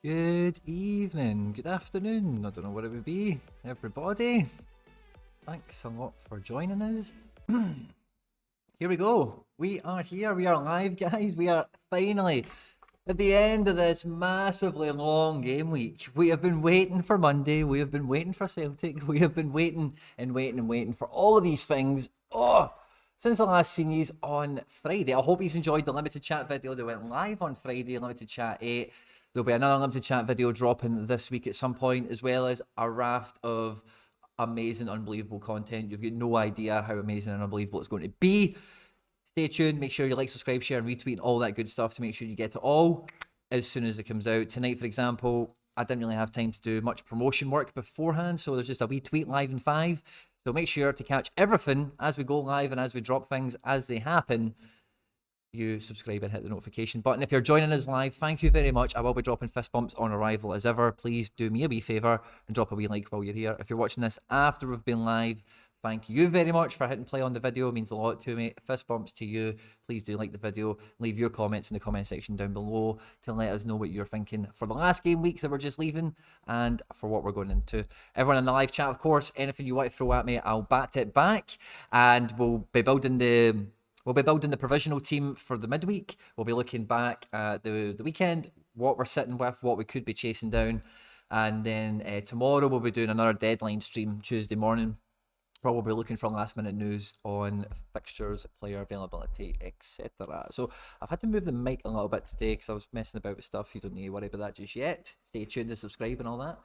Good evening, good afternoon, I don't know what it would be, everybody. Thanks a lot for joining us. Here we go. We are here, we are live, guys. We are finally at the end of this massively long game week. We have been waiting for Monday, we have been waiting for Celtic, we have been waiting and waiting and waiting for all of these things. Since the last series on Friday. I hope you've enjoyed the limited chat video that went live on Friday, limited chat 8. There'll be another limited chat video dropping this week at some point, as well as a raft of amazing, unbelievable content. You've got no idea how amazing and unbelievable it's going to be. Stay tuned. Make sure you like, subscribe, share, and retweet and all that good stuff to make sure you get it all as soon as it comes out. Tonight, for example, I didn't really have time to do much promotion work beforehand, so there's just a wee tweet live in 5. So make sure to catch everything as we go live and as we drop things as they happen. You subscribe and hit the notification button. If you're joining us live, thank you very much. I will be dropping fist bumps on arrival as ever. Please do me a wee favour and drop a wee like while you're here. If you're watching this after we've been live, thank you very much for hitting play on the video. It means a lot to me. Fist bumps to you. Please do like the video. Leave your comments in the comment section down below to let us know what you're thinking for the last game week that we're just leaving and for what we're going into. Everyone in the live chat, of course, anything you want to throw at me, I'll bat it back, and we'll be building the provisional team for the midweek. We'll be looking back at the weekend, what we're sitting with, what we could be chasing down. And then tomorrow we'll be doing another deadline stream Tuesday morning, where we'll be looking for last minute news on fixtures, player availability, etc. So I've had to move the mic a little bit today because I was messing about with stuff. You don't need to worry about that just yet. Stay tuned and subscribe and all that.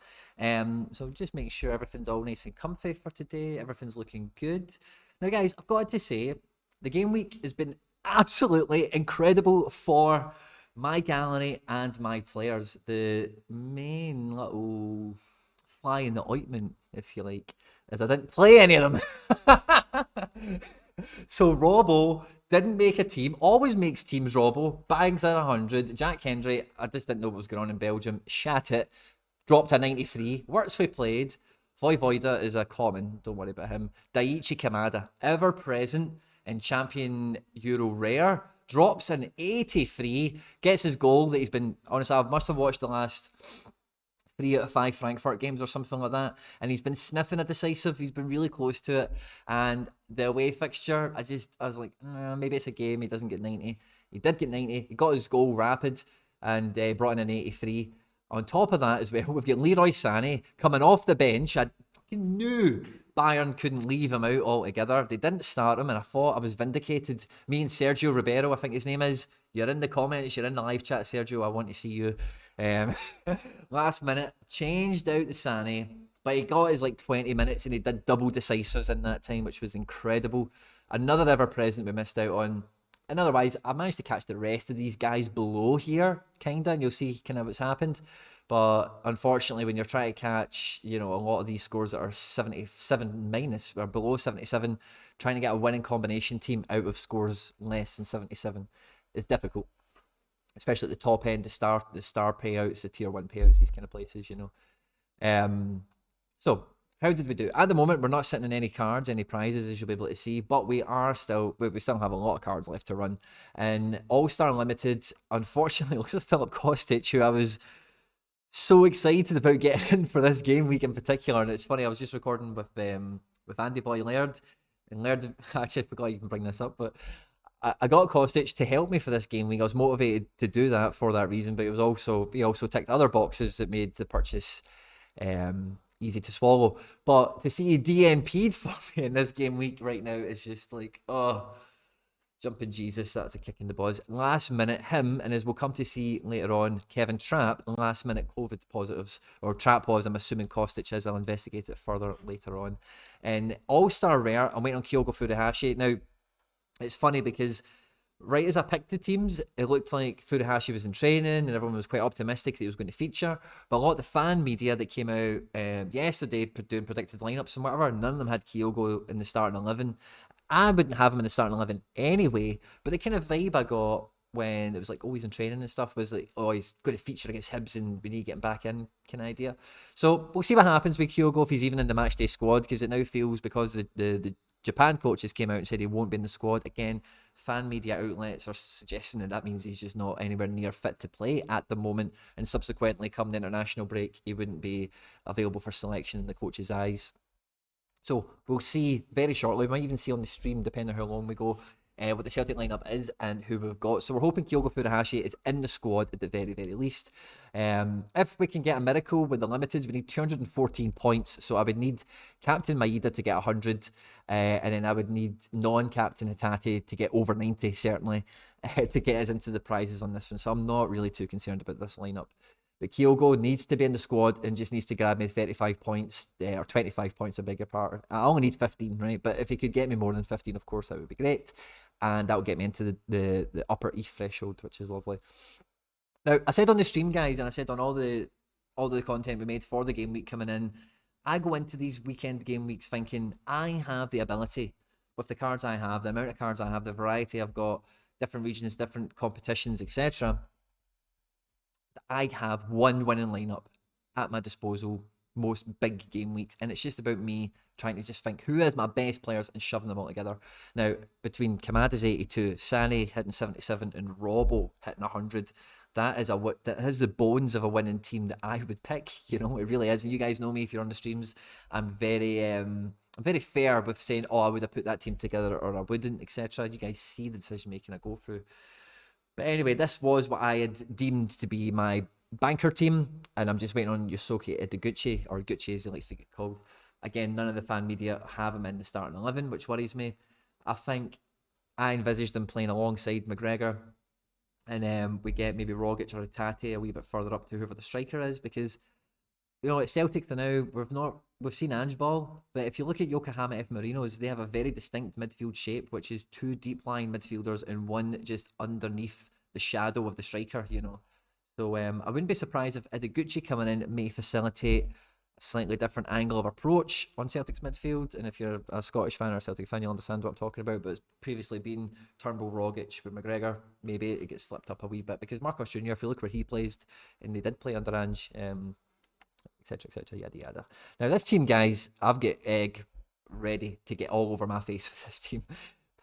So just make sure everything's all nice and comfy for today. Everything's looking good. Now guys, I've got to say, the game week has been absolutely incredible for my gallery and my players. The main little fly in the ointment, if you like, is I didn't play any of them. So Robbo didn't make a team, always makes teams, Robbo, bangs at 100. Jack Hendry, I just didn't know what was going on in Belgium, shat it, dropped a 93, works we played. Voivoda is a common, don't worry about him. Daiichi Kamada, ever present in Champion Euro Rare, drops an 83, gets his goal that he's been, honestly, I must have watched the last 3 out of 5 Frankfurt games or something like that, and he's been sniffing a decisive. He's been really close to it, and the away fixture, I was like, maybe it's a game, he doesn't get 90. He did get 90, he got his goal rapid, and brought in an 83. On top of that as well, we've got Leroy Sané coming off the bench. I fucking knew Bayern couldn't leave him out altogether. They didn't start him, and I thought I was vindicated. Me and Sergio Ribeiro, I think his name is. You're in the comments, you're in the live chat, Sergio. I want to see you. Last minute, changed out the Sané, but he got his like 20 minutes, and he did double decisives in that time, which was incredible. Another ever-present we missed out on. And otherwise, I managed to catch the rest of these guys below here, kinda, and you'll see kind of what's happened. But unfortunately, when you're trying to catch, a lot of these scores that are 77 minus or below 77, trying to get a winning combination team out of scores less than 77 is difficult, especially at the top end, the star payouts, the tier 1 payouts, these kind of places, So how did we do? At the moment, we're not sitting in any cards, any prizes, as you'll be able to see, but we still have a lot of cards left to run. And All-Star Limited, unfortunately, looks like Philip Kostic, who I was so excited about getting in for this game week in particular. And it's funny, I was just recording with Andy Boy Laird, and Laird, actually I forgot to even bring this up, but I got Kostic to help me for this game week. I was motivated to do that for that reason, but he also ticked other boxes that made the purchase easy to swallow. But to see DMP'd for me in this game week right now is just like, jumping Jesus, that's a kick in the balls. Last minute, him, and as we'll come to see later on, Kevin Trapp, last minute COVID positives, or Trapp was, I'm assuming Kostic is, I'll investigate it further later on. And All-Star Rare, I'm waiting on Kyogo Furuhashi. Now, it's funny because right as I picked the teams, it looked like Furuhashi was in training and everyone was quite optimistic that he was going to feature. But a lot of the fan media that came out yesterday doing predicted lineups and whatever, none of them had Kyogo in the starting 11. I wouldn't have him in the starting 11 anyway, but the kind of vibe I got when it was like, he's in training and stuff, was like, he's going to feature against Hibs and we need to get him back in kind of idea. So we'll see what happens with Kyogo, if he's even in the matchday squad, because it now feels, because the Japan coaches came out and said he won't be in the squad. Again, fan media outlets are suggesting that means he's just not anywhere near fit to play at the moment, and subsequently come the international break he wouldn't be available for selection in the coach's eyes. So we'll see very shortly. We might even see on the stream, depending on how long we go, what the Celtic lineup is and who we've got. So we're hoping Kyogo Furuhashi is in the squad at the very, very least. If we can get a miracle with the limiteds, we need 214 points. So I would need Captain Maeda to get 100, and then I would need non-Captain Hatate to get over 90, certainly, to get us into the prizes on this one. So I'm not really too concerned about this lineup. But Kyogo needs to be in the squad and just needs to grab me 35 points, or 25 points, a bigger part. I only need 15, right? But if he could get me more than 15, of course, that would be great. And that would get me into the upper ETH threshold, which is lovely. Now, I said on the stream, guys, and I said on all the content we made for the game week coming in, I go into these weekend game weeks thinking I have the ability, with the cards I have, the amount of cards I have, the variety I've got, different regions, different competitions, etc., I have one winning lineup at my disposal most big game weeks, and it's just about me trying to just think who is my best players and shoving them all together. Now, between Kamada's 82, Sané hitting 77, and Robbo hitting 100, that is the bones of a winning team that I would pick. You know, it really is. And you guys know me if you're on the streams. I'm very fair with saying, oh, I would have put that team together or I wouldn't, etc. You guys see the decision making I go through. But anyway, this was what I had deemed to be my banker team, and I'm just waiting on Yosuke Ideguchi, or Gucci as he likes to get called. Again, none of the fan media have him in the starting 11, which worries me. I think I envisaged them playing alongside McGregor, and we get maybe Rogic or Hatate a wee bit further up to whoever the striker is, because, you know, at Celtic now, we've seen Ange Ball, but if you look at Yokohama F. Marinos, they have a very distinct midfield shape, which is two deep-lying midfielders and one just underneath the shadow of the striker, you know. So I wouldn't be surprised if Ideguchi coming in may facilitate a slightly different angle of approach on Celtic's midfield. And if you're a Scottish fan or a Celtic fan, you'll understand what I'm talking about. But it's previously been Turnbull, Rogic with McGregor. Maybe it gets flipped up a wee bit, because Marcos Jr., if you look where he plays, and they did play under Ange, etc., yada yada. Now this team, guys, I've got egg ready to get all over my face with this team.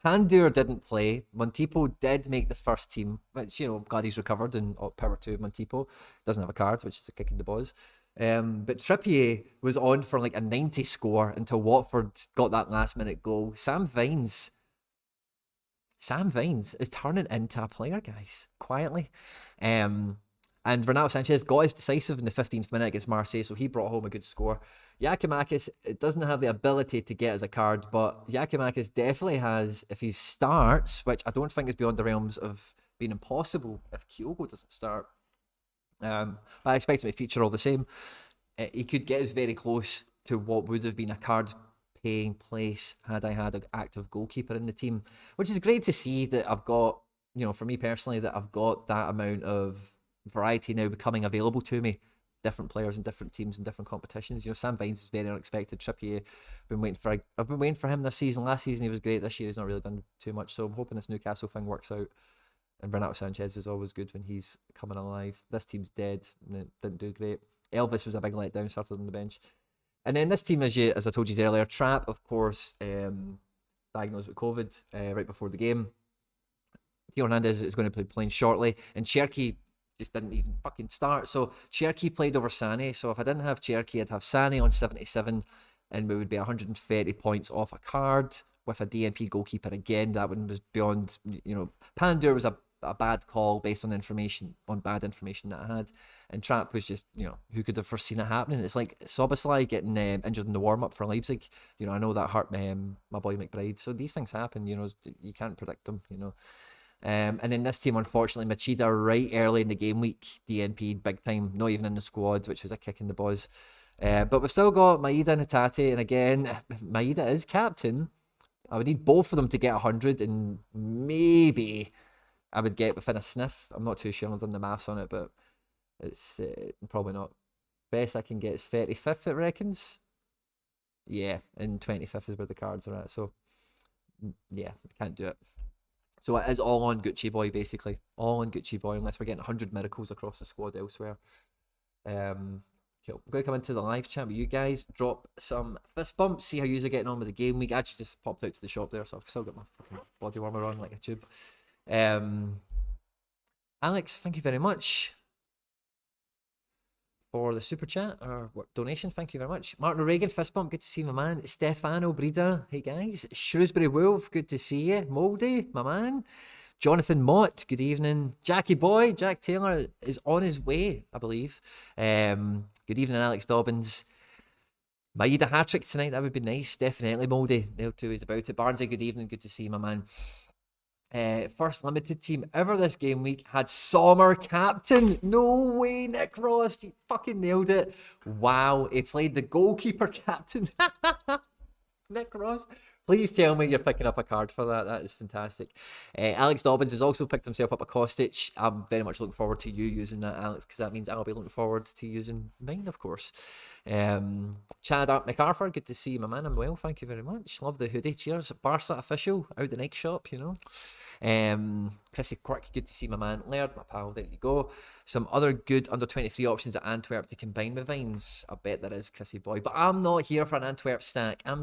Pandur didn't play. Montipo did make the first team, which, you know, glad he's recovered, and power to Montipo. Doesn't have a card, which is a kick in the balls. But Trippier was on for like a 90 score until Watford got that last minute goal. Sam Vines is turning into a player, guys, quietly. And Renato Sanchez got his decisive in the 15th minute against Marseille, so he brought home a good score. Yakimakis, it doesn't have the ability to get as a card, but Yakimakis definitely has, if he starts, which I don't think is beyond the realms of being impossible if Kyogo doesn't start. But I expect him to feature all the same. He could get us very close to what would have been a card-paying place had I had an active goalkeeper in the team, which is great to see that I've got, you know, for me personally, that I've got that amount of variety now becoming available to me. Different players in different teams and different competitions. You know, Sam Vines is very unexpected. Trippier, I've been waiting for him this season. Last season he was great. This year he's not really done too much. So I'm hoping this Newcastle thing works out. And Renato Sanchez is always good when he's coming alive. This team's dead and it didn't do great. Elvis was a big letdown, started on the bench. And then this team, as I told you earlier, Trapp, of course, diagnosed with COVID right before the game. Theo Hernandez is going to be playing shortly, and Cherki just didn't even fucking start. So Cherki played over Sané. So if I didn't have Cherki, I'd have Sané on 77, and we would be 130 points off a card with a DNP goalkeeper again. That one was beyond, you know, Pandur was a bad call based on bad information that I had, and Trapp was just, you know, who could have foreseen it happening? It's like Soboslai getting injured in the warm-up for Leipzig. You know, I know that hurt my boy McBride. So these things happen, you know, you can't predict them, you know. And then this team, unfortunately, Machida right early in the game week, DNP'd big time, not even in the squad, which was a kick in the balls. But we've still got Maeda and Hatate, and again, Maeda is captain. I would need both of them to get 100, and maybe I would get within a sniff. I'm not too sure, I've done the maths on it, but it's probably not. Best I can get is 35th, it reckons. Yeah, and 25th is where the cards are at, so yeah, I can't do it. So it is all on Gucci Boy, basically. All on Gucci Boy, unless we're getting 100 miracles across the squad elsewhere. Cool. I'm going to come into the live chat with you guys, drop some fist bumps, see how you are getting on with the game week. I actually just popped out to the shop there, so I've still got my fucking body warmer on like a tube. Alex, thank you very much for the super chat or donation. Thank you very much. Martin O'Regan, fist bump, good to see my man. Stefano Brida, hey guys. Shrewsbury Wolf, good to see you. Moldy, my man. Jonathan Mott, good evening. Jackie Boy, Jack Taylor is on his way, I believe. Good evening, Alex Dobbins. Maida hat-trick tonight, that would be nice. Definitely, Moldy. They'll too is about it. Barnesy, good evening, good to see you, my man. First limited team ever this game week had Sommer captain. No way, Nick Ross. You fucking nailed it. Wow, he played the goalkeeper captain. Nick Ross. Please tell me you're picking up a card for that. That is fantastic. Alex Dobbins has also picked himself up a Kostic. I'm very much looking forward to you using that, Alex, because that means I'll be looking forward to using mine, of course. Chad MacArthur, good to see you, my man. I'm well, thank you very much. Love the hoodie. Cheers. Barca official, out the Nike shop, you know. Chrissy Quirk, good to see my man. Laird, my pal, there you go. Some other good under 23 options at Antwerp to combine with Vines. I bet there is, Chrissy boy. But I'm not here for an Antwerp stack. I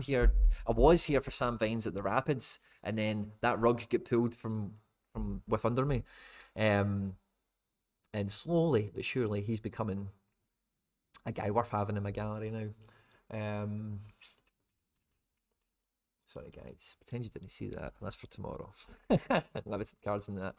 was here for Sam Vines at the Rapids, and then that rug got pulled from with under me. And slowly but surely he's becoming a guy worth having in my gallery now. Sorry guys, pretend you didn't see that. That's for tomorrow. Limited cards in that.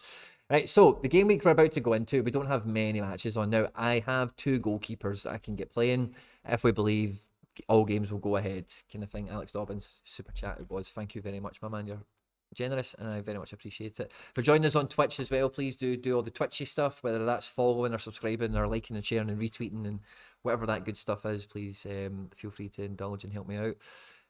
Right, so the game week we're about to go into, we don't have many matches on now. I have 2 goalkeepers that I can get playing if we believe all games will go ahead, kind of thing. Alex Dobbins, super chat it was. Thank you very much, my man. You're generous and I very much appreciate it. For joining us on Twitch as well, please do all the Twitchy stuff, whether that's following or subscribing or liking and sharing and retweeting and whatever that good stuff is. Please feel free to indulge and help me out.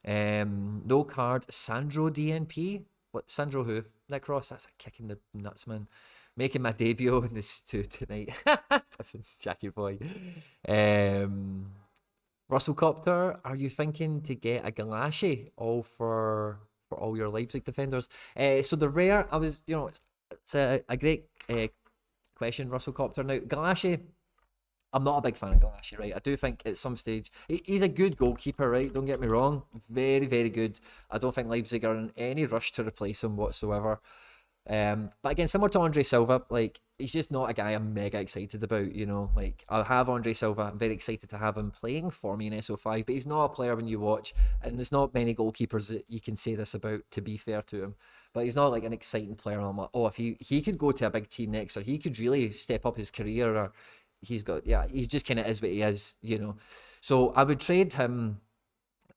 No card, Sandro DNP. What, Sandro who? Nick Ross, that's a kick in the nuts, man. Making my debut in this tonight. Listen, Jackie boy. Russell Copter, are you thinking to get a Galassi all for all your Leipzig defenders? So the rare, I was, it's a great question, Russell Copter. Now, Galassi, I'm not a big fan of Galassi, right? I do think at some stage, he's a good goalkeeper, right? Don't get me wrong. Very, very good. I don't think Leipzig are in any rush to replace him whatsoever. But again, similar to Andre Silva, like, he's just not a guy I'm mega excited about, like, I'll have Andre Silva, I'm very excited to have him playing for me in SO5, but he's not a player when you watch, and there's not many goalkeepers that you can say this about, to be fair to him, but he's not like an exciting player, and I'm like, oh, if he could go to a big team next, or he could really step up his career, or he just kind of is what he is, so I would trade him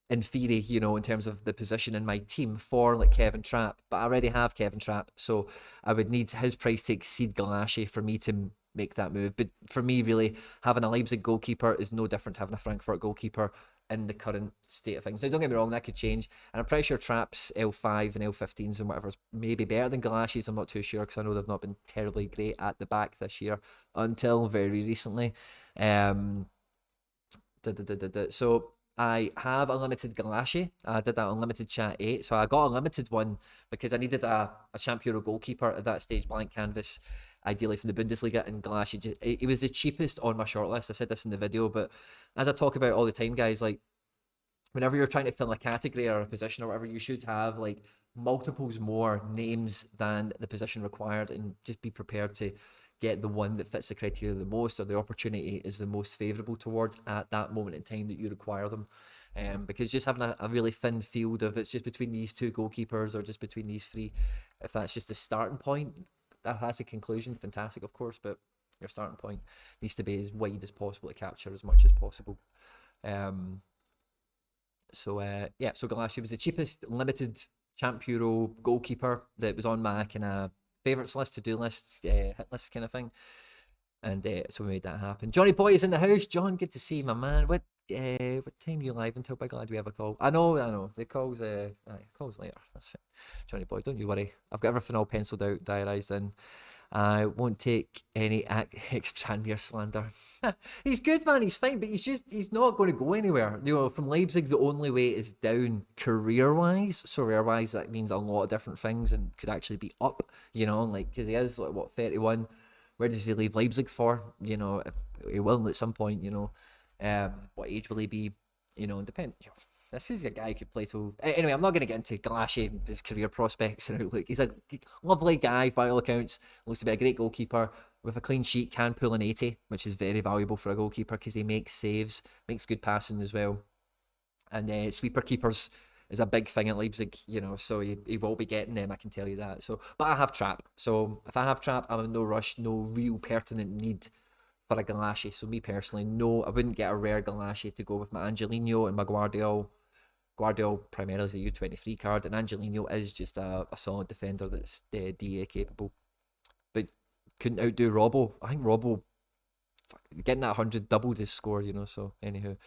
in theory, in terms of the position in my team for like Kevin Trapp, but I already have Kevin Trapp, so I would need his price to exceed Galassi for me to make that move. But for me, really, having a Leipzig goalkeeper is no different to having a Frankfurt goalkeeper in the current state of things. Now, don't get me wrong, that could change, and I'm pretty sure Trapp's L5 and L15s and whatever is maybe better than Galassi's. I'm not too sure, because I know they've not been terribly great at the back this year until very recently. So I have a limited Galassi. I did that on limited chat 8. So I got a limited one because I needed a Champion goalkeeper at that stage, blank canvas, ideally from the Bundesliga, and Galassi, it was the cheapest on my shortlist. I said this in the video, but as I talk about all the time, guys, like, whenever you're trying to fill a category or a position or whatever, you should have like multiples more names than the position required, and just be prepared to get the one that fits the criteria the most, or the opportunity is the most favourable towards at that moment in time that you require them. Because just having a really thin field of it's just between these 2 goalkeepers or just between these 3, if that's just a starting point, that's a conclusion, fantastic of course, but your starting point needs to be as wide as possible to capture as much as possible. So Galassi was the cheapest limited Champ Euro goalkeeper that was on my kind of favourites list, to-do list, hit list kind of thing, and so we made that happen. Johnny Boy is in the house. John, good to see you, my man. What time are you live until? Big lad, we have a call. I know the calls later, that's fine. Johnny Boy, don't you worry, I've got everything all penciled out, diarised in. I won't take any Tranmere slander. He's good, man, he's fine, but he's not going to go anywhere. From Leipzig, the only way is down career-wise. Sorare-wise, that means a lot of different things and could actually be up, like, because he is, like, 31. Where does he leave Leipzig for? He will at some point, What age will he be? You know, depend. You know, this is a guy who could play till. Anyway, I'm not going to get into Galassi, his career prospects and outlook. He's a lovely guy by all accounts. Looks to be a great goalkeeper with a clean sheet. Can pull an 80, which is very valuable for a goalkeeper because he makes saves, makes good passing as well. And sweeper keepers is a big thing at Leipzig, you know, so he will be getting them, I can tell you that. So, but I have Trap. So if I have Trap, I'm in no rush, no real pertinent need for a Galassi. So me personally, no, I wouldn't get a rare Galassi to go with my Angelino and my Guardiol. Guardiol primarily is a U23 card, and Angelino is just a solid defender that's DA capable. But couldn't outdo Robbo. I think Robbo, getting that 100 doubled his score, you know, so anywho.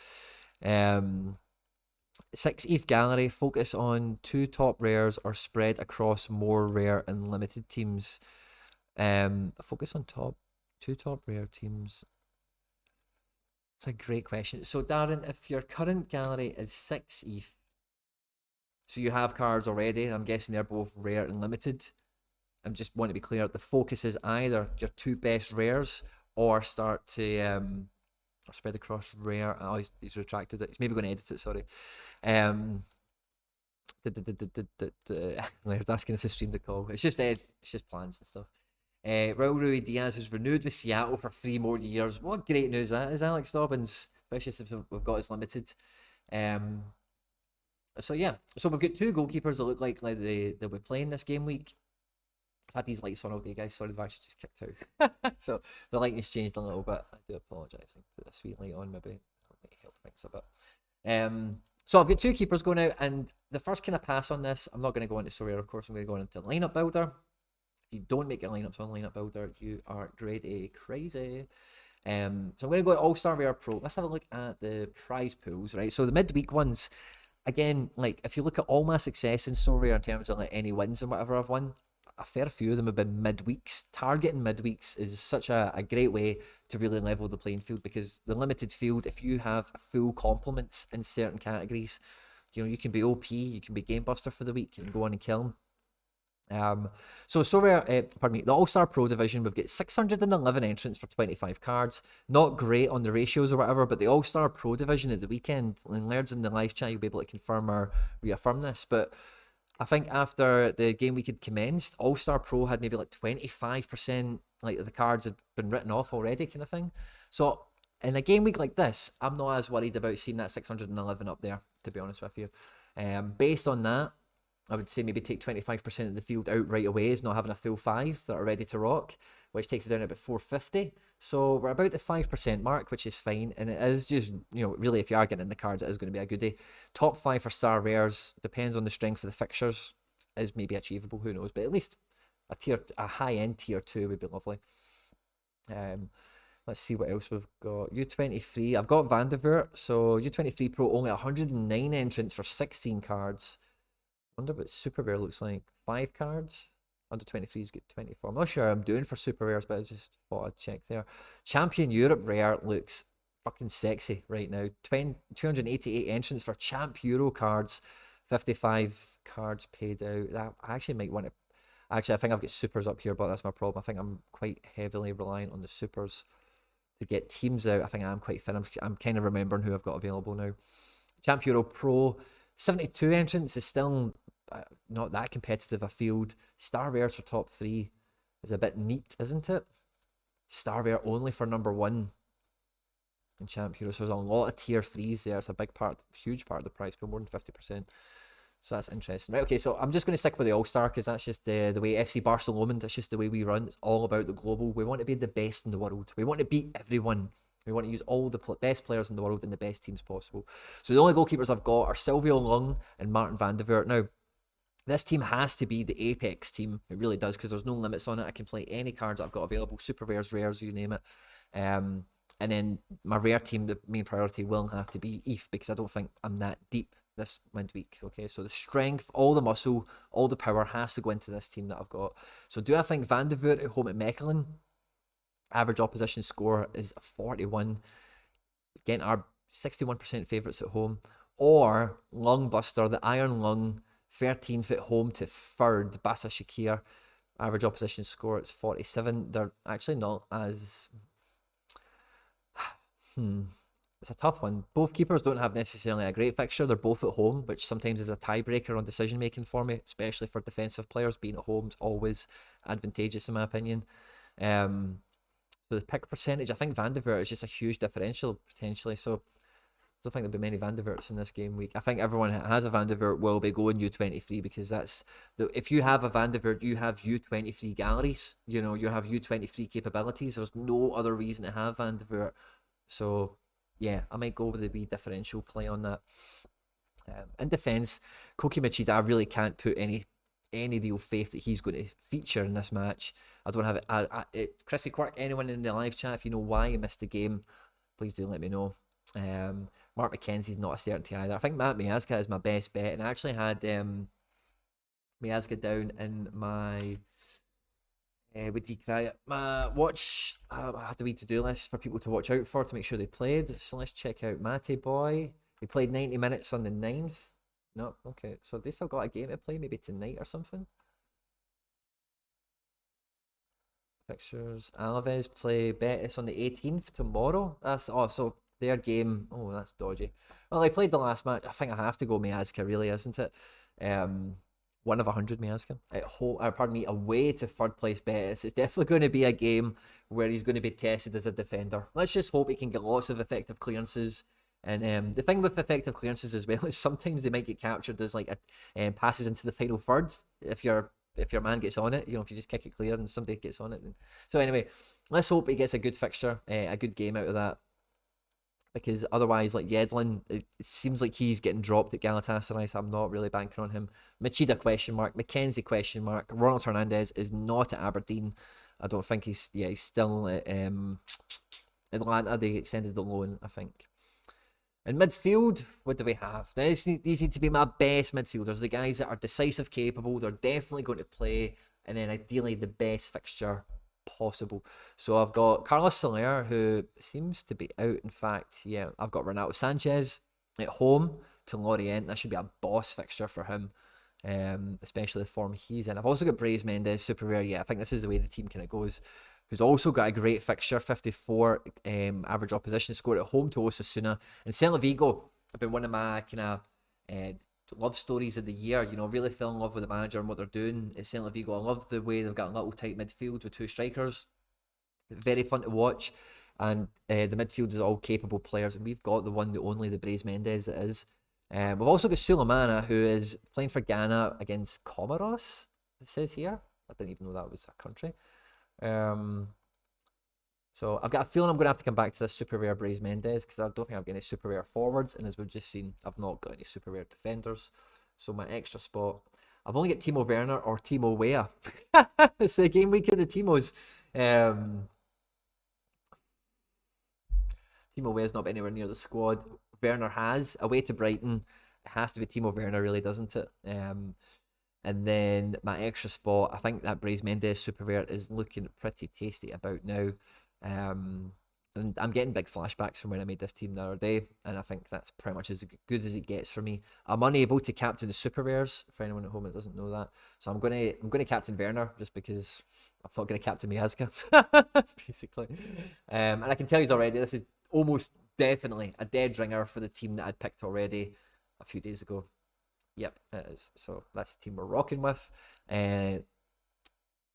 6 ETH gallery, focus on 2 top rares or spread across more rare and limited teams. Focus on 2 top rare teams. It's a great question. So Darren, if your current gallery is 6 ETH, so you have cards already, I'm guessing they're both rare and limited. I just want to be clear, the focus is either your 2 best rares or start to spread across rare. Oh, he's retracted it. He's maybe going to edit it, sorry. They're asking us to stream the call. It's just plans and stuff. Raul Rui Diaz is renewed with Seattle for 3 more years. What great news that is, Alex Dobbins, especially since we've got his limited. So yeah, so we've got 2 goalkeepers that look like they'll be playing this game week. I've had these lights on all day, guys. Sorry, they've actually just kicked out. So the lighting's changed a little bit. I do apologise. I put a sweet light on, maybe that might help things a bit. So I've got 2 keepers going out, and the first kind of pass on this, I'm not going to go into Sorare, of course. I'm going to go into lineup builder. If you don't make your lineups on lineup builder, you are grade A crazy. So I'm going to go to All-Star Rare Pro. Let's have a look at the prize pools, right? So the midweek ones, again, like if you look at all my success in Sorare in terms of like any wins and whatever I've won, a fair few of them have been midweeks. Targeting midweeks is such a great way to really level the playing field, because the limited field, if you have full complements in certain categories, you know, you can be OP, you can be Game Buster for the week and go on and kill them. So pardon me, the All-Star Pro division, we've got 611 entrants for 25 cards. Not great on the ratios or whatever, but the All-Star Pro division at the weekend, and Laird's in the live chat, you'll be able to confirm or reaffirm this, but I think after the game week had commenced, All-Star Pro had maybe like 25%, like the cards had been written off already, kind of thing. So in a game week like this, I'm not as worried about seeing that 611 up there, to be honest with you. Based on that, I would say maybe take 25% of the field out right away, is not having a full 5 that are ready to rock, which takes it down to about 450. So we're about the 5% mark, which is fine. And it is just, you know, really, if you are getting in the cards, it is going to be a goodie. Top 5 for star rares, depends on the strength of the fixtures, is maybe achievable, who knows. But at least a high-end tier 2 would be lovely. Let's see what else we've got. U23, I've got Vandervoort. So U23 Pro, only 109 entrants for 16 cards. Wonder what Super Rare looks like. 5 cards. Under 23s get 24. I'm not sure how I'm doing for Super Rares, but I just thought I'd check there. Champion Europe Rare looks fucking sexy right now. 288 entrants for Champ Euro cards. 55 cards paid out. That I actually might want to... Actually, I think I've got Supers up here, but that's my problem. I think I'm quite heavily reliant on the Supers to get teams out. I think I'm quite thin. I'm kind of remembering who I've got available now. Champ Euro Pro... 72 entrants is still not that competitive a field. Star Rares for top 3 is a bit neat, isn't it? Star Rare only for number 1 in Champ Hero. So there's a lot of tier 3s there. It's a big part, huge part of the price, but more than 50%. So that's interesting. Right, okay, so I'm just going to stick with the All-Star because that's just the way FC Barcelona, that's just the way we run. It's all about the global. We want to be the best in the world. We want to beat everyone. We want to use all the best players in the world and the best teams possible. So the only goalkeepers I've got are Silvio Lung and Martin van der Voort. Now, this team has to be the apex team. It really does, because there's no limits on it. I can play any cards I've got available. Super rares, you name it. And then my rare team, the main priority will have to be ETH, because I don't think I'm that deep this midweek. Okay, so the strength, all the muscle, all the power has to go into this team that I've got. So do I think Van der Voort at home at Mechelen, average opposition score is 41, getting our 61% favourites at home, or Lungbuster, the Iron Lung, 13th at home to 3rd, Basa Shakir, average opposition score, it's 47. They're actually not as... it's a tough one. Both keepers don't have necessarily a great fixture. They're both at home, which sometimes is a tiebreaker on decision making for me, especially for defensive players. Being at home is always advantageous in my opinion. So the pick percentage, I think Van de Voort is just a huge differential potentially. So I don't think there'll be many Van de Voorts in this game week. I think everyone that has a Van de Voort will be going U23 because that's if you have a Van de Voort, you have U23 galleries. You know, you have U23 capabilities. There's no other reason to have Van de Voort. So yeah, I might go with the wee differential play on that. In defence, Koki Machida, I really can't put any real faith that he's going to feature in this match. I don't have it. Chrissy Quirk, anyone in the live chat, if you know why you missed the game, please do let me know. Mark McKenzie's not a certainty either. I think Matt Miazga is my best bet, and I actually had Miazga down in my what do you cry it? My watch. I had a wee to-do list for people to watch out for to make sure they played. So let's check out Matty Boy. He played 90 minutes on the 9th. No, okay. So they still got a game to play, maybe tonight or something. Fixtures. Alaves play Betis on the 18th tomorrow. That's so their game. Oh, that's dodgy. Well, I played the last match. I think I have to go Miazga, really, isn't it? 1 of 100 Miazga at home. Pardon me, away to third place Betis. It's definitely going to be a game where he's going to be tested as a defender. Let's just hope he can get lots of effective clearances. And the thing with effective clearances as well is sometimes they might get captured as like passes into the final third if your man gets on it. You know, if you just kick it clear and somebody gets on it. So anyway, let's hope he gets a good fixture, a good game out of that. Because otherwise, like Yedlin, it seems like he's getting dropped at Galatasaray, so I'm not really banking on him. Machida question mark, McKenzie question mark. Ronald Hernandez is not at Aberdeen. I don't think he's still at Atlanta. They extended the loan, I think. In midfield, what do we have? These need to be my best midfielders, the guys that are decisive, capable. They're definitely going to play, and then ideally the best fixture possible. So I've got Carlos Soler, who seems to be out. In fact, yeah, I've got Renato Sanchez at home to Lorient. That should be a boss fixture for him, especially the form he's in. I've also got Brais Mendes, super rare. Yeah, I think this is the way the team kind of goes. Who's also got a great fixture, 54 average opposition score at home to Osasuna. And Celta Vigo have been one of my kind of love stories of the year. You know, really fell in love with the manager and what they're doing at Celta Vigo. I love the way they've got a little tight midfield with 2 strikers. Very fun to watch. And the midfield is all capable players. And we've got the one, the only, the Brais Mendes it is. We've also got Sulemana, who is playing for Ghana against Comoros, it says here. I didn't even know that was a country. So I've got a feeling I'm going to have to come back to this super rare Brais Mendes because I don't think I've got any super rare forwards, and as we've just seen, I've not got any super rare defenders. So my extra spot, I've only got Timo Werner or Timo Weah. It's the game week of the Timos. Timo Weah's not anywhere near the squad. Werner has away to Brighton. It has to be Timo Werner, really, doesn't it? And then my extra spot, I think that Brais Mendes super rare is looking pretty tasty about now. And I'm getting big flashbacks from when I made this team the other day, and I think that's pretty much as good as it gets for me. I'm unable to captain the super rares for anyone at home that doesn't know that, so I'm gonna captain Werner just because I'm not gonna captain Miazga, basically. And I can tell you already, this is almost definitely a dead ringer for the team that I'd picked already a few days ago. Yep, it is. So that's the team we're rocking with.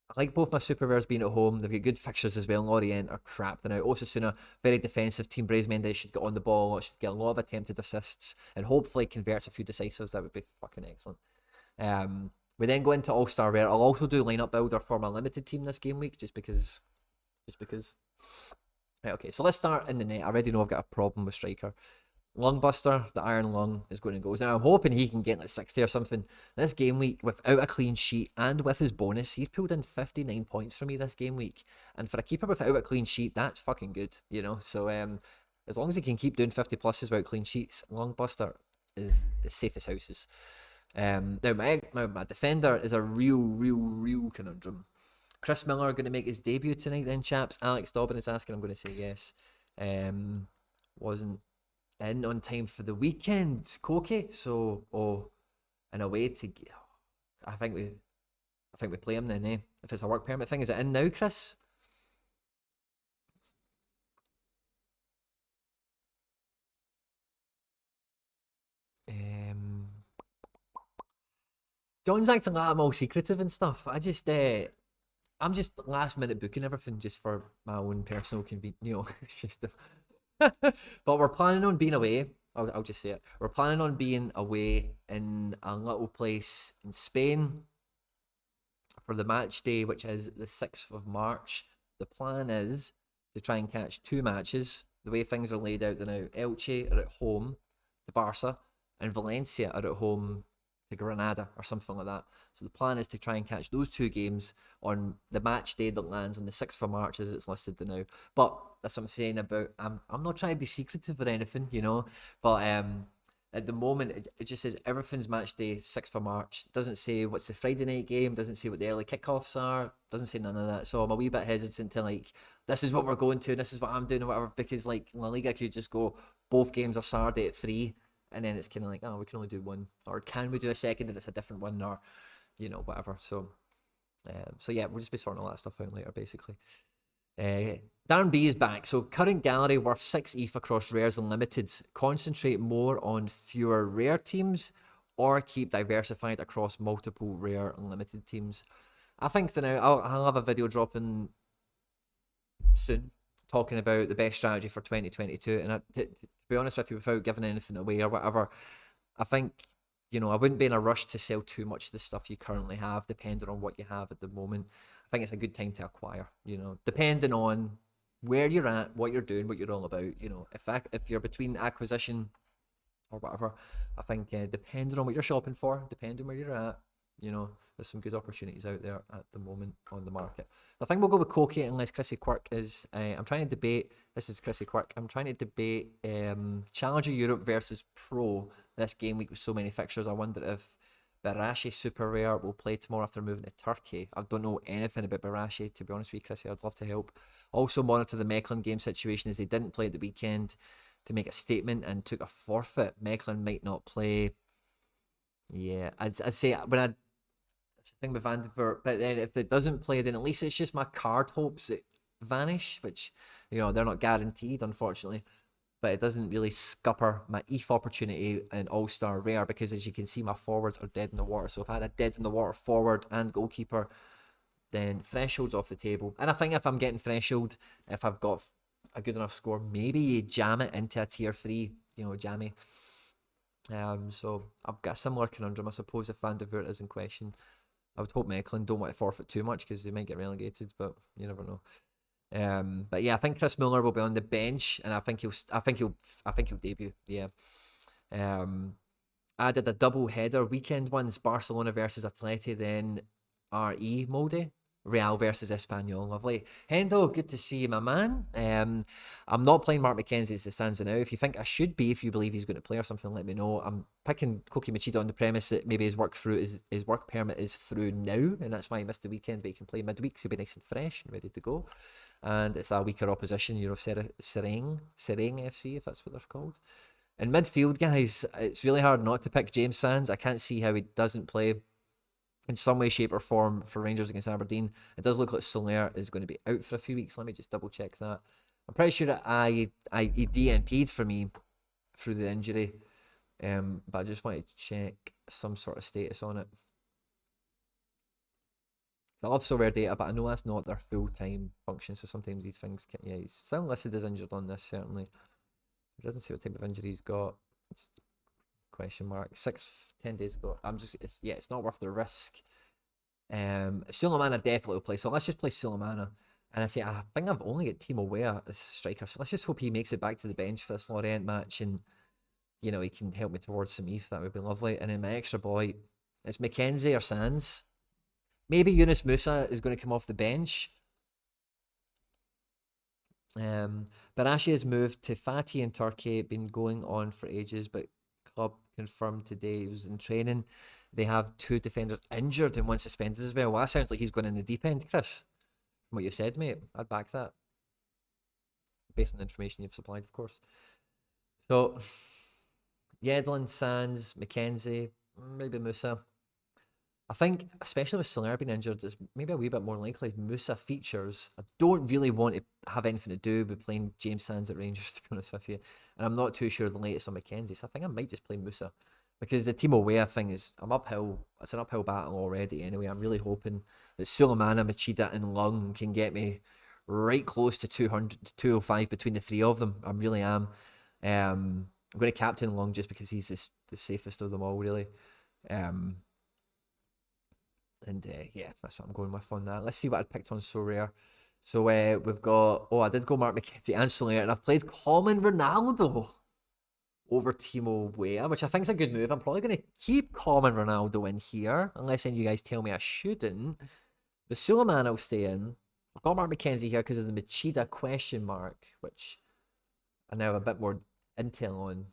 I like both my super rares being at home. They've got good fixtures as well. Lorient are crap. They're now Osasuna, very defensive team. Brais Mendes should get on the ball, should get a lot of attempted assists, and hopefully converts a few decisives. That would be fucking excellent. We then go into All-Star Rare. I'll also do lineup builder for my limited team this game week, just because. Right, okay, so let's start in the net. I already know I've got a problem with striker. Lungbuster, the Iron Lung, is going to go. Now, I'm hoping he can get like 60 or something. This game week, without a clean sheet and with his bonus, he's pulled in 59 points for me this game week. And for a keeper without a clean sheet, that's fucking good, you know? So, as long as he can keep doing 50 pluses without clean sheets, Lungbuster is as safe as houses. Now, my defender is a real conundrum. Chris Miller going to make his debut tonight then, chaps. Alex Dobbin is asking. I'm going to say yes. Wasn't in on time for the weekend, Koki. So, in a way to, I think we play him then, eh? If it's a work permit thing, is it in now, Chris? John's acting like I'm all secretive and stuff. I'm just last minute booking everything just for my own personal convenience. You know, it's just. But we're planning on being away. I'll just say it. We're planning on being away in a little place in Spain for the match day, which is the 6th of March. The plan is to try and catch 2 matches. The way things are laid out now, Elche are at home to Barca, and Valencia are at home to Granada or something like that. So the plan is to try and catch those 2 games on the match day that lands on the 6th of March as it's listed now. But that's what I'm saying about, I'm not trying to be secretive or anything, you know, but at the moment it just says everything's match day 6th of March. It doesn't say what's the Friday night game, doesn't say what the early kickoffs are, doesn't say none of that. So I'm a wee bit hesitant to like, this is what we're going to, this is what I'm doing or whatever, because like La Liga could just go, both games are Saturday at 3, and then it's kind of like, oh, we can only do one, or can we do a second and it's a different one, or you know, whatever. So yeah, we'll just be sorting all that stuff out later, basically. Darren B is back. So current gallery worth 6 ETH across rares and limiteds. Concentrate more on fewer rare teams, or keep diversified across multiple rare and limited teams. I think that now I'll have a video dropping soon talking about the best strategy for 2022. And to be honest with you, without giving anything away or whatever, I think, you know, I wouldn't be in a rush to sell too much of the stuff you currently have, depending on what you have at the moment. I think it's a good time to acquire, you know, depending on where you're at, what you're doing, what you're all about. You know, if you're between acquisition or whatever, I think depending on what you're shopping for, depending where you're at, you know, there's some good opportunities out there at the moment on the market. I think we'll go with Koki unless Chrissy Quirk is. I'm trying to debate. This is Chrissy Quirk. I'm trying to debate Challenger Europe versus Pro this game week with so many fixtures. I wonder if Barashi Super Rare will play tomorrow after moving to Turkey. I don't know anything about Barashi, to be honest with you, Chrissy. I'd love to help. Also monitor the Mechlin game situation as they didn't play at the weekend to make a statement and took a forfeit. Mechlin might not play. Yeah, I'd say when I. That's the thing with Vandervoort, but then if it doesn't play, then at least it's just my card hopes that vanish, which, you know, they're not guaranteed, unfortunately. But it doesn't really scupper my ETH opportunity in All-Star Rare, because as you can see, my forwards are dead in the water. So if I had a dead in the water forward and goalkeeper, then Threshold's off the table. And I think if I'm getting Threshold, if I've got a good enough score, maybe you jam it into a tier 3, you know, jammy. So I've got a similar conundrum, I suppose, if Van der Voort is in question. I would hope Mechlin don't want to forfeit too much because they might get relegated, but you never know. But yeah, I think Chris Muller will be on the bench, and I think he'll debut. Yeah. I did a double header weekend ones: Barcelona versus Atleti, then RE Molde, Real versus Espanyol. Lovely. Hendo, good to see you, my man. I'm not playing Mark McKenzie as it stands now. If you think I should be, if you believe he's going to play or something, let me know. I'm picking Koki Machida on the premise that maybe his work permit is through now, and that's why he missed the weekend, but he can play midweek, so he'll be nice and fresh and ready to go. And it's a weaker opposition, Sereng FC, if that's what they're called. In midfield, guys, it's really hard not to pick James Sands. I can't see how he doesn't play in some way, shape or form for Rangers against Aberdeen. It does look like Sorare is going to be out for a few weeks. Let me just double check that. I'm pretty sure that he DNP'd for me through the injury, but I just want to check some sort of status on it. I love Sorare data, but I know that's not their full-time function, so sometimes these things can, yeah, he's still listed as injured on this, certainly. It doesn't say what type of injury he's got. It's question mark. 10 days ago. It's not worth the risk. Sulemana definitely will play, so let's just play Sulemana. And I think I've only got Timo Weah as striker, so let's just hope he makes it back to the bench for this Lorient match, and you know, he can help me towards some ETH. That would be lovely. And then my extra boy, it's McKenzie or Sands. Maybe Yunus Musa is going to come off the bench. Barashi has moved to Fatih in Turkey, been going on for ages, but club confirmed today he was in training. They have 2 defenders injured and one suspended as well. Well, that sounds like he's going in the deep end, Chris. From what you said, mate, I'd back that. Based on the information you've supplied, of course. So, Yedlin, Sands, McKenzie, maybe Musa. I think, especially with Sorare being injured, it's maybe a wee bit more likely Musa features. I don't really want to have anything to do with playing James Sands at Rangers, to be honest with you. And I'm not too sure the latest on McKenzie, so I think I might just play Musa. Because the Timo Weah thing is, I'm uphill. It's an uphill battle already anyway. I'm really hoping that Sulemana, Machida, and Lung can get me right close to 200 to 205 between the three of them. I really am. I'm going to captain Lung just because he's the safest of them all, really. Yeah, that's what I'm going with on that. Let's see what I picked on Sorare. So we've got, I did go Mark McKenzie and Solera, and I've played Common Ronaldo over Timo Weah, which I think is a good move. I'm probably going to keep Common Ronaldo in here, unless any of you guys tell me I shouldn't. The Suleiman will stay in. I've got Mark McKenzie here because of the Machida question mark, which I now have a bit more intel on.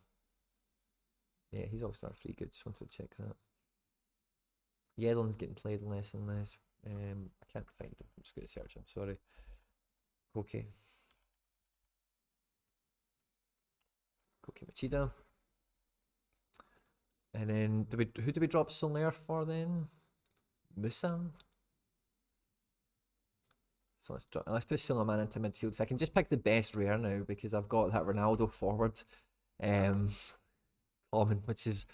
Yeah, he's all-star free. Good. Just wanted to check that. Yedlin's getting played less and less. I can't find him. I'm just going to search him. Sorry. Okay. Machida. And then who do we drop Soler for then? Musa. So let's put Suleiman into midfield. So I can just pick the best rare now because I've got that Ronaldo forward. Common, which is,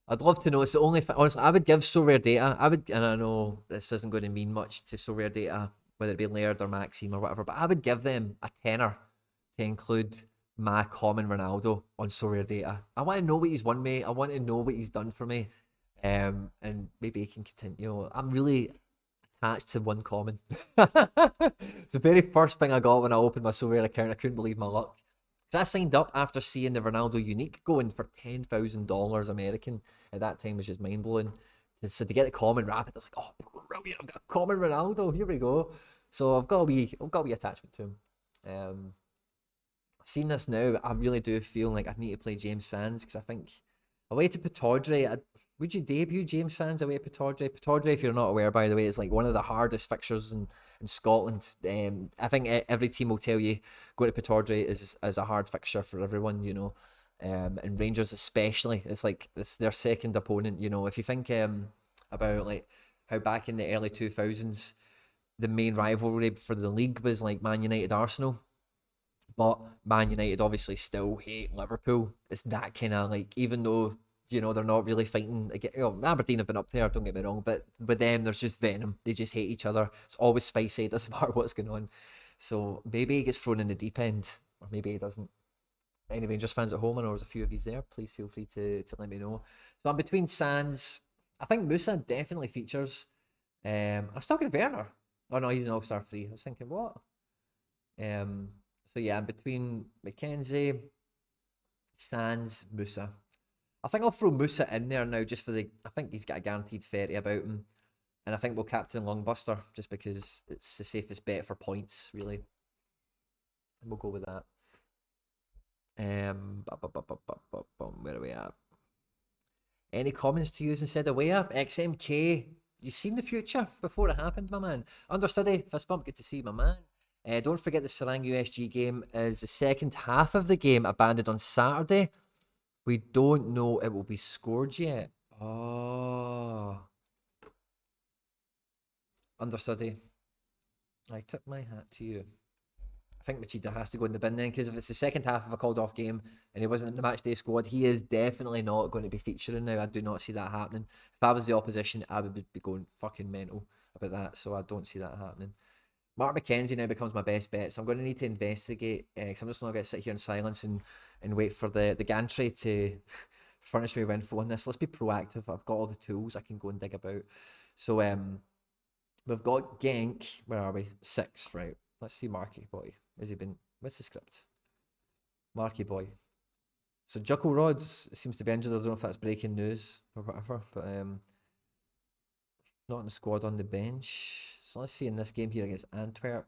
I'd love to know. It's the only honestly, I would give Sorare data. And I know this isn't going to mean much to Sorare data, whether it be Laird or Maxime or whatever, but I would give them a tenner to include my Common Ronaldo on Sorare data. I want to know what he's won me. I want to know what he's done for me. And maybe he can continue. I'm really attached to one Common. It's the very first thing I got when I opened my Sorare account. I couldn't believe my luck. I signed up after seeing the Ronaldo Unique going for $10,000 American. At that time, was just mind blowing. So to get the Common Rapid, I was like, oh, brilliant! I've got a Common Ronaldo. Here we go. So I've got a wee attachment to him. Seeing this now, I really do feel like I need to play James Sands because I think away to Pataudry. Would you debut James Sands away to Pataudry? Pataudry, if you're not aware, by the way, is like one of the hardest fixtures in Scotland. I think every team will tell you going to Pataudry is a hard fixture for everyone, you know. And Rangers especially, it's their second opponent, you know. If you think about like how back in the early 2000s, the main rivalry for the league was like Man United Arsenal. But Man United obviously still hate Liverpool. It's that kind of like, even though, you know, they're not really fighting. Aberdeen have been up there, don't get me wrong, but with them, there's just venom. They just hate each other. It's always spicy. It doesn't matter what's going on. So maybe he gets thrown in the deep end, or maybe he doesn't. Any Rangers fans at home, and there's a few of you there, please feel free to let me know. So I'm between Sands. I think Musa definitely features. I'm still going Werner. Oh no, he's an all-star free. I was thinking, what? So yeah, I'm between McKenzie, Sands, Musa. I think I'll throw Musa in there now just for I think he's got a guaranteed 30 about him. And I think we'll captain Longbuster just because it's the safest bet for points, really. And we'll go with that. Where are we at? Any comments to use instead of way up? XMK, you've seen the future before it happened, my man. Understudy, fist bump, good to see you, my man. Don't forget the Sarang USG game is the second half of the game abandoned on Saturday. We don't know it will be scored yet. Oh. Understudy. I tip my hat to you. I think Machida has to go in the bin then, because if it's the second half of a called off game and he wasn't in the match day squad, he is definitely not going to be featuring now. I do not see that happening. If I was the opposition, I would be going fucking mental about that, so I don't see that happening. Mark McKenzie now becomes my best bet, so I'm going to need to investigate, because I'm just not going to sit here in silence and wait for the gantry to furnish me with info on this. Let's be proactive. I've got all the tools I can go and dig about. So we've got Genk. Where are we? 6, right. Let's see Marky Boy. Has he been... What's the script? Marky Boy. So Juckle Rods seems to be injured. I don't know if that's breaking news or whatever, but not in the squad, on the bench. So let's see in this game here against Antwerp.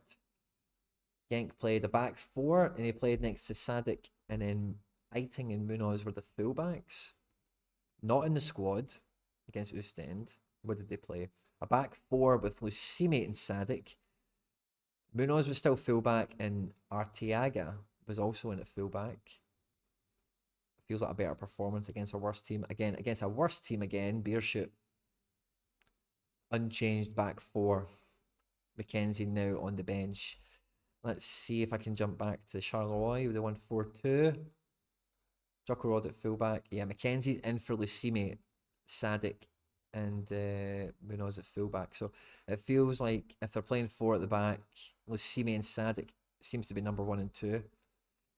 Genk played a back 4 and he played next to Sadik, and then Eiting and Munoz were the fullbacks. Not in the squad against Ostend. What did they play? A back 4 with Lucime and Sadik. Munoz was still fullback and Arteaga was also in at fullback. Feels like a better performance against a worse team. Again, against a worse team again, Beershot. Unchanged back 4. McKenzie now on the bench. Let's see if I can jump back to Charleroi with the 1-4-2. Jocko Rod at fullback. Yeah, McKenzie's in for Lucime, Sadik, and Munoz at fullback. So it feels like if they're playing 4 at the back, Lucime and Sadik seems to be number 1 and 2.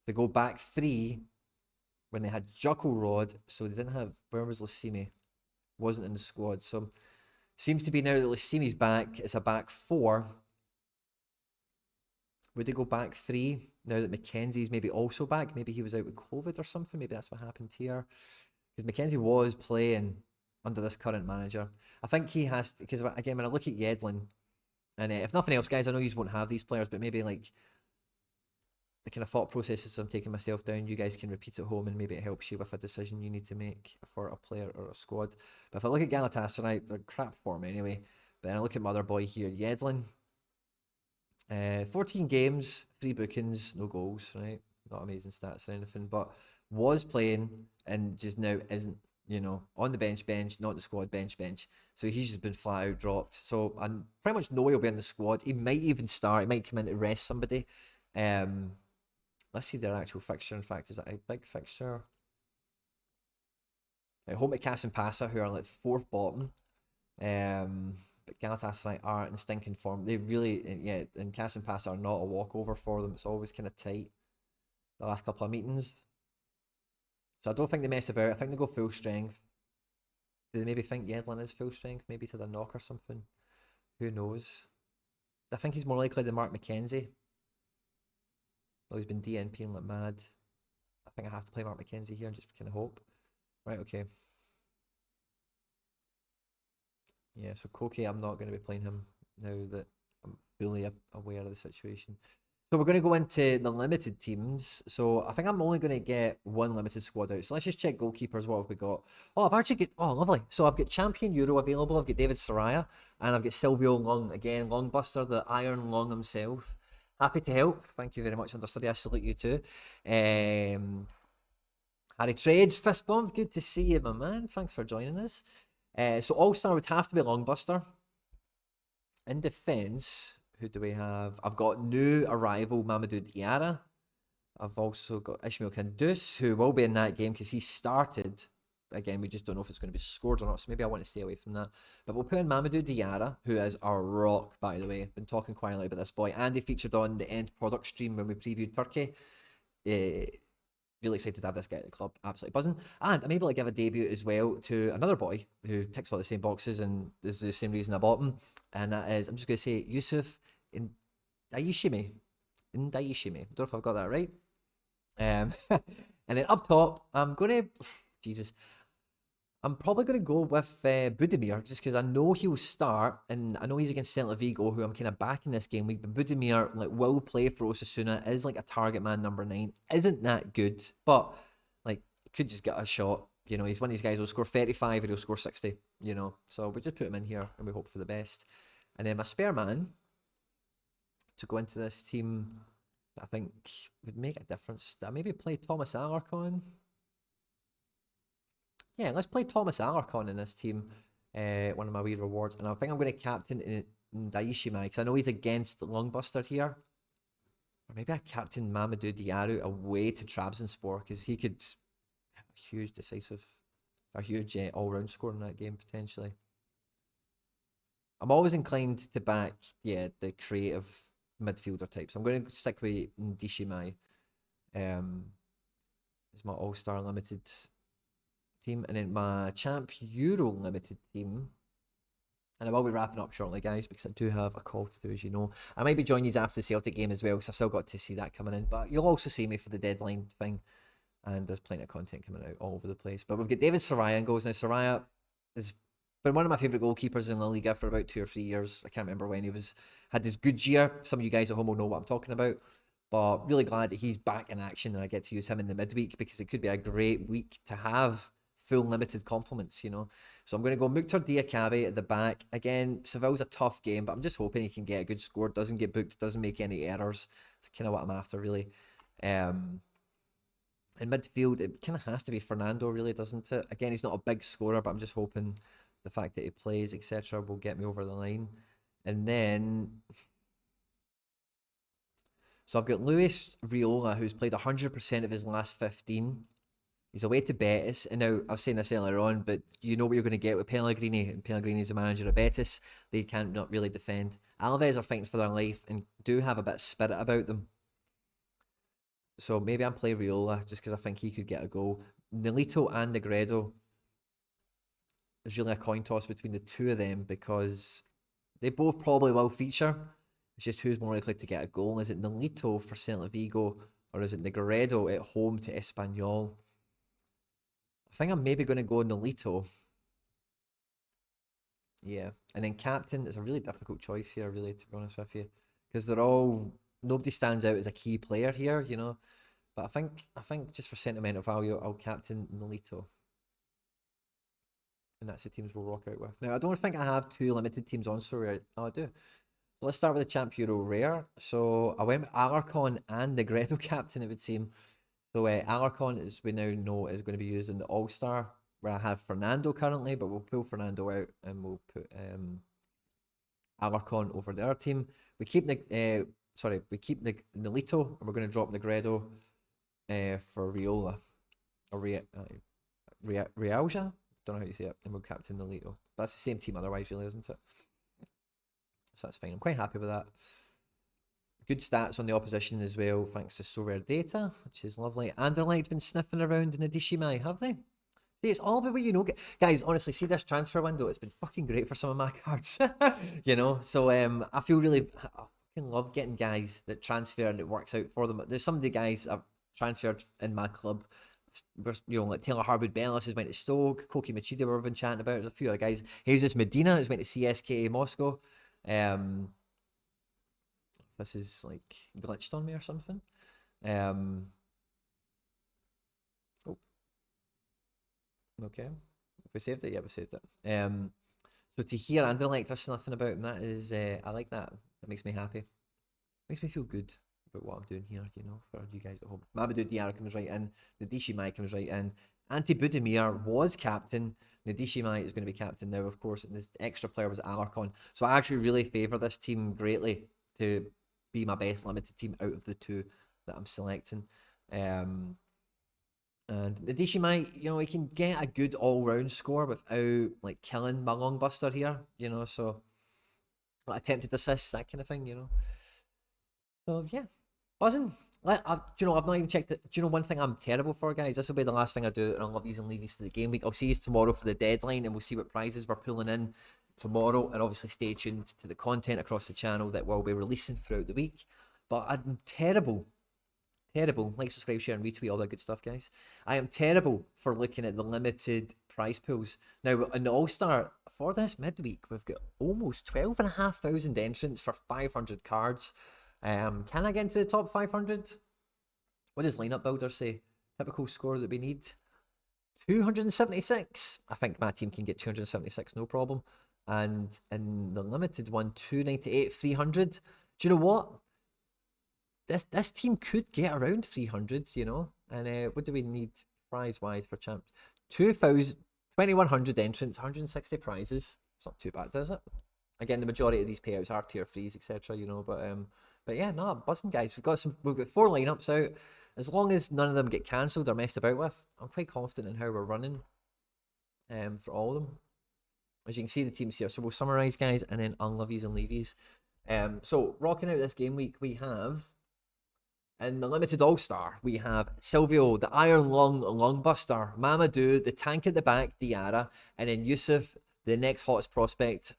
They go back 3 when they had Jocko Rod, so they didn't have. Where was Lucime? Wasn't in the squad. So seems to be now that Lucime's back, it's a back 4. Would they go back 3 now that McKenzie's maybe also back? Maybe he was out with COVID or something. Maybe that's what happened here. Because McKenzie was playing under this current manager. I think he has, because again, when I look at Yedlin, and if nothing else, guys, I know you won't have these players, but maybe like the kind of thought processes I'm taking myself down, you guys can repeat at home and maybe it helps you with a decision you need to make for a player or a squad. But if I look at Galatasaray, they're crap form anyway. But then I look at my other boy here, Yedlin. 14 games, 3 bookings, no goals, right? Not amazing stats or anything, but was playing and just now isn't, you know, on the bench, not the squad, bench. So he's just been flat out dropped. So I pretty much know he'll be in the squad. He might even start. He might come in to rest somebody. Let's see their actual fixture. In fact, is that a big fixture? Home at Kassenpassa, who are like 4th bottom. But Galatasaray are in stinking form. They really, yeah, and Kassenpassa are not a walkover for them. It's always kind of tight the last couple of meetings. So I don't think they mess about. I think they go full strength. Do they maybe think Yedlin is full strength? Maybe to the knock or something? Who knows? I think he's more likely than Mark McKenzie. Well, he's been DNPing like mad. I think I have to play Mark McKenzie here and just kind of hope. Right, okay. Yeah, so Koke, I'm not going to be playing him now that I'm fully aware of the situation. So we're going to go into the limited teams. So I think I'm only going to get 1 limited squad out. So let's just check goalkeepers. What have we got? Oh, I've actually got, oh, lovely. So I've got Champion Euro available. I've got David Sorare. And I've got Silvio Long, again, Longbuster, the Iron Long himself. Happy to help. Thank you very much, Understudy. I salute you too. Harry Trades, fist bump. Good to see you, my man. Thanks for joining us. So All-Star would have to be Longbuster. In defence, who do we have? I've got new arrival Mamadou Diarra. I've also got Ishmael Kandus, who will be in that game because he started. Again, we just don't know if it's going to be scored or not, so maybe I want to stay away from that. But we'll put in Mamadou Diarra, who is our rock, by the way. Been talking quite a lot about this boy. And he featured on the end product stream when we previewed Turkey. Really excited to have this guy at the club, absolutely buzzing. And I'm able to give a debut as well to another boy who ticks all the same boxes and is the same reason I bought him. And that is, I'm just going to say, Yusuf Ndayishime. I don't know if I've got that right. And then up top, I'm probably going to go with Budimir, just because I know he'll start, and I know he's against Celtic Vigo, who I'm kind of backing this game week, but Budimir like will play for Osasuna, is like a target man number 9, isn't that good, but like could just get a shot, you know, he's one of these guys who'll score 35 and he'll score 60, you know, so we just put him in here and we hope for the best. And then my spare man to go into this team, I think would make a difference. I maybe play Thomas Alarcon. Yeah, let's play Thomas Alarcon in this team. One of my wee rewards. And I think I'm going to captain Daishima because I know he's against Longbuster here. Or maybe I captain Mamadou Diarra away to Trabzonspor because he could have a huge decisive, a huge all-round score in that game potentially. I'm always inclined to back, yeah, the creative midfielder types. I'm going to stick with Ndishimai. It's my All-Star Limited team, and then my Champ Euro Limited team. And I will be wrapping up shortly, guys, because I do have a call to do, as you know. I might be joining you after the Celtic game as well, because I've still got to see that coming in. But you'll also see me for the deadline thing, and there's plenty of content coming out all over the place. But we've got David Soraya in goals now. Soraya has been one of my favourite goalkeepers in La Liga for about 2 or 3 years. I can't remember when he had this good year. Some of you guys at home will know what I'm talking about. But really glad that he's back in action and I get to use him in the midweek because it could be a great week to have full limited compliments, you know. So I'm going to go Mukhtar Diakabi at the back. Again, Seville's a tough game, but I'm just hoping he can get a good score, doesn't get booked, doesn't make any errors. That's kind of what I'm after, really. In midfield, it kind of has to be Fernando, really, doesn't it? Again, he's not a big scorer, but I'm just hoping the fact that he plays, etc., will get me over the line. And then, so I've got Luis Riola, who's played 100% of his last 15. He's away to Betis, and now I was saying this earlier on, but you know what you're going to get with Pellegrini, and Pellegrini is the manager of Betis. They can't not really defend. Alves are fighting for their life and do have a bit of spirit about them. So maybe I'm playing Riola just because I think he could get a goal. Nolito and Negredo, there's really a coin toss between the two of them because they both probably will feature. It's just who's more likely to get a goal. Is it Nolito for Celta Vigo or is it Negredo at home to Espanyol? I think I'm maybe going to go Nolito. Yeah. And then captain is a really difficult choice here, really, to be honest with you. Because they're all... Nobody stands out as a key player here, you know. But I think just for sentimental value, I'll captain Nolito. And that's the teams we'll rock out with. Now, I don't think I have two limited teams on Sorare. Oh, I do. So let's start with the Champ Euro Rare. So I went with Alarcon and Negredo captain, it would seem. So Alarcon, as we now know, is going to be used in the All-Star, where I have Fernando currently, but we'll pull Fernando out and we'll put Alarcon over the other team. We keep Nolito, and we're going to drop Negredo for Riola. Or Realja? Don't know how you say it. And we'll captain Nolito. That's the same team otherwise, really, isn't it? So that's fine. I'm quite happy with that. Good stats on the opposition as well, thanks to Sorare data, which is lovely. Anderlecht been sniffing around in the Adishimai, have they? See, it's all about what you know. Guys, honestly, see this transfer window. It's been fucking great for some of my cards. You know, so I feel really... I fucking love getting guys that transfer and it works out for them. There's some of the guys I've transferred in my club. You know, like Taylor Harwood Bellis has went to Stoke. Koki Machida we've been chatting about. There's a few other guys. Jesus Medina has went to CSKA Moscow. This is like glitched on me or something. Oh. Okay. If we saved it, yeah, we saved it. So to hear Anderlecht there's nothing about him, that is, I like that. That makes me happy. Makes me feel good about what I'm doing here, you know, for you guys at home. Mamadou Diarra comes right in. Nadishimai comes right in. Ante Budimir was captain. Nadishimai is going to be captain now, of course, and this extra player was Alarcon. So I actually really favour this team greatly to be my best limited team out of the two that I'm selecting. And Nadishimai, you know, he can get a good all-round score without like killing my long buster here, you know, so like, attempted assists, that kind of thing, you know. So yeah, buzzing. Do you know, I've not even checked it. Do you know one thing I'm terrible for, guys? This will be the last thing I do, and I'll love these and leavies for the game week. I'll see you tomorrow for the deadline, and we'll see what prizes we're pulling in tomorrow, and obviously stay tuned to the content across the channel that we'll be releasing throughout the week. But I'm terrible. Like, subscribe, share, and retweet, all that good stuff, guys. I am terrible for looking at the limited prize pools. Now, in the All-Star, for this midweek, we've got almost 12,500 entrants for 500 cards. Can I get into the top 500? What does lineup builder say? Typical score that we need. 276. I think my team can get 276, no problem. And in the limited one, 298, 300. Do you know what? This team could get around 300, you know. And what do we need prize-wise for champs? 2,100 entrants, 160 prizes. It's not too bad, is it? Again, the majority of these payouts are tier 3s, etc., you know, but yeah, no, I'm buzzing, guys. We've got 4 lineups out. As long as none of them get cancelled or messed about with, I'm quite confident in how we're running for all of them. As you can see, the teams here. So we'll summarise, guys, and then unlovies and leavies. So rocking out this game week, we have in the limited All-Star, we have Silvio, the Iron Lung Buster, Mamadou, the tank at the back, Diarra, and then Yusuf, the next hottest prospect,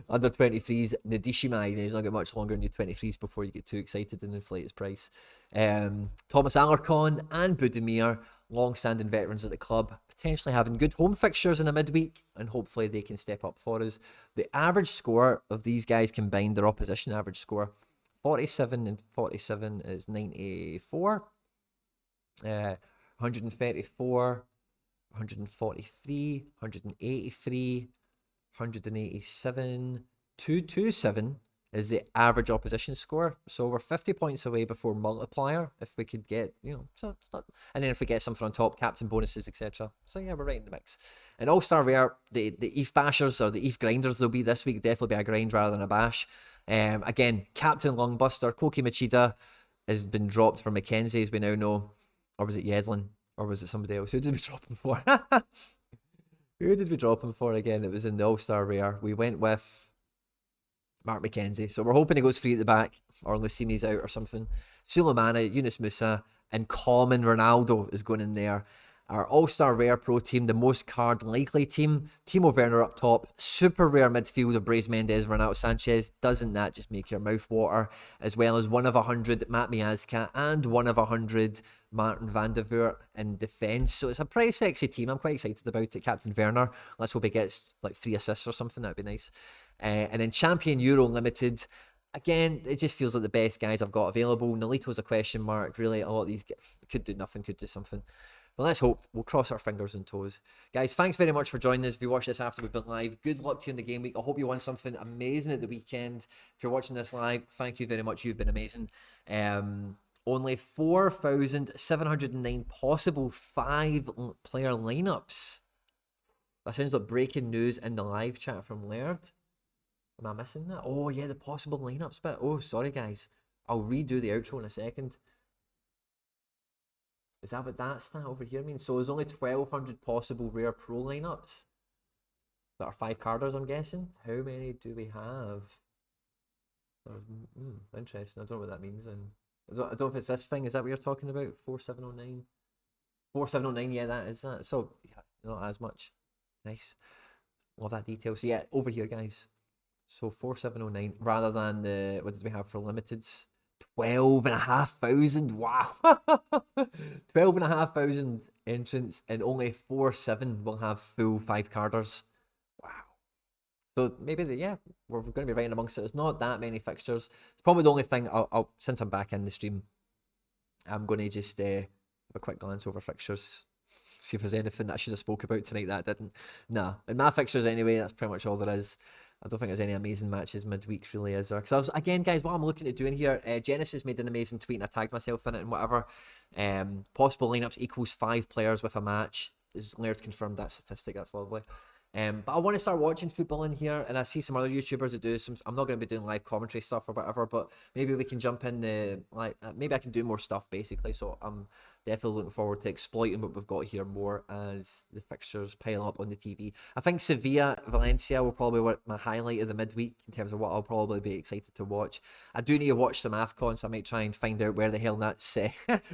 under 23s, Nadishimai. He's not got much longer than your 23s before you get too excited and inflate his price. Thomas Alarcon and Budimir, long-standing veterans at the club, potentially having good home fixtures in a midweek, and hopefully they can step up for us. The average score of these guys combined, their opposition average score, 47 and 47 is 94. 134. 143, 183, 187, 227 is the average opposition score. So we're 50 points away before multiplier if we could get, you know, so it's not, and then if we get something on top, captain bonuses, etc. So yeah, we're right in the mix. And All-Star Rare, the ETH bashers or the ETH grinders there'll be this week, definitely be a grind rather than a bash. Again, Captain Longbuster, Koki Machida has been dropped for Mackenzie, as we now know. Or was it Yedlin? Or was it somebody else? Who did we drop him for? Who did we drop him for again? It was in the All-Star Rare. We went with Mark McKenzie. So we're hoping he goes free at the back, or Lucimi's out or something. Sulemana, Yunus Musa, and Common Ronaldo is going in there. Our All-Star Rare Pro team, the most card likely team. Timo Werner up top. Super rare midfield of Brais Mendes, Renato Sanchez. Doesn't that just make your mouth water? As well as 1 of 100 Matt Miazka and 1 of 100 Martin van der Voort in defence. So it's a pretty sexy team. I'm quite excited about it. Captain Werner. Let's hope he gets like 3 assists or something. That'd be nice. And then Champion Euro Limited. Again, it just feels like the best guys I've got available. Nolito's a question mark. Really, a lot of these could do nothing, could do something. But let's hope. We'll cross our fingers and toes. Guys, thanks very much for joining us. If you watch this after we've been live, good luck to you in the game week. I hope you won something amazing at the weekend. If you're watching this live, thank you very much. You've been amazing. Only 4,709 possible 5-player lineups. That sounds like breaking news in the live chat from Laird. Am I missing that? Oh, yeah, the possible lineups bit. Oh, sorry, guys. I'll redo the outro in a second. Is that what that stat over here means? So there's only 1,200 possible rare pro lineups that are 5-carders, I'm guessing. How many do we have? Interesting. I don't know what that means. And I don't know if it's this thing. Is that what you're talking about? 4,709? 4,709, yeah, that is that. So, yeah, not as much. Nice. Love that detail. So, yeah, over here, guys. So, 4,709 rather than the, what did we have for limiteds? 12,500. Wow. 12,500 entrants, and only 4,700 will have full 5-carders. Wow. So maybe we're going to be right in amongst it. There's not that many fixtures. It's probably the only thing I'll since I'm back in the stream, I'm going to just have a quick glance over fixtures, see if there's anything that I should have spoke about tonight that I didn't. Nah, in my fixtures anyway, that's pretty much all there is. I don't think there's any amazing matches midweek, really, is there? Because again, guys, what I'm looking at doing here, Genesis made an amazing tweet and I tagged myself in it and whatever. Possible lineups equals 5 players with a match. Laird confirmed that statistic. That's lovely. But I want to start watching football in here, and I see some other YouTubers that do some. I'm not going to be doing live commentary stuff or whatever, but maybe we can jump in the maybe I can do more stuff basically. So I'm definitely looking forward to exploiting what we've got here more as the fixtures pile up on the TV. I think Sevilla Valencia will probably be my highlight of the midweek in terms of what I'll probably be excited to watch. I do need to watch some AFCON, so I might try and find out where the hell that's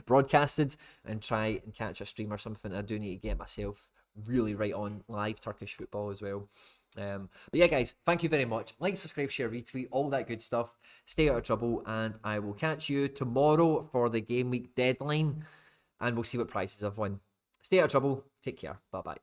broadcasted and try and catch a stream or something. I do need to get myself really right on live Turkish football as well. But yeah, guys, thank you very much. Like, subscribe, share, retweet, all that good stuff. Stay out of trouble, and I will catch you tomorrow for the game week deadline, and we'll see what prizes I've won. Stay out of trouble. Take care. Bye bye.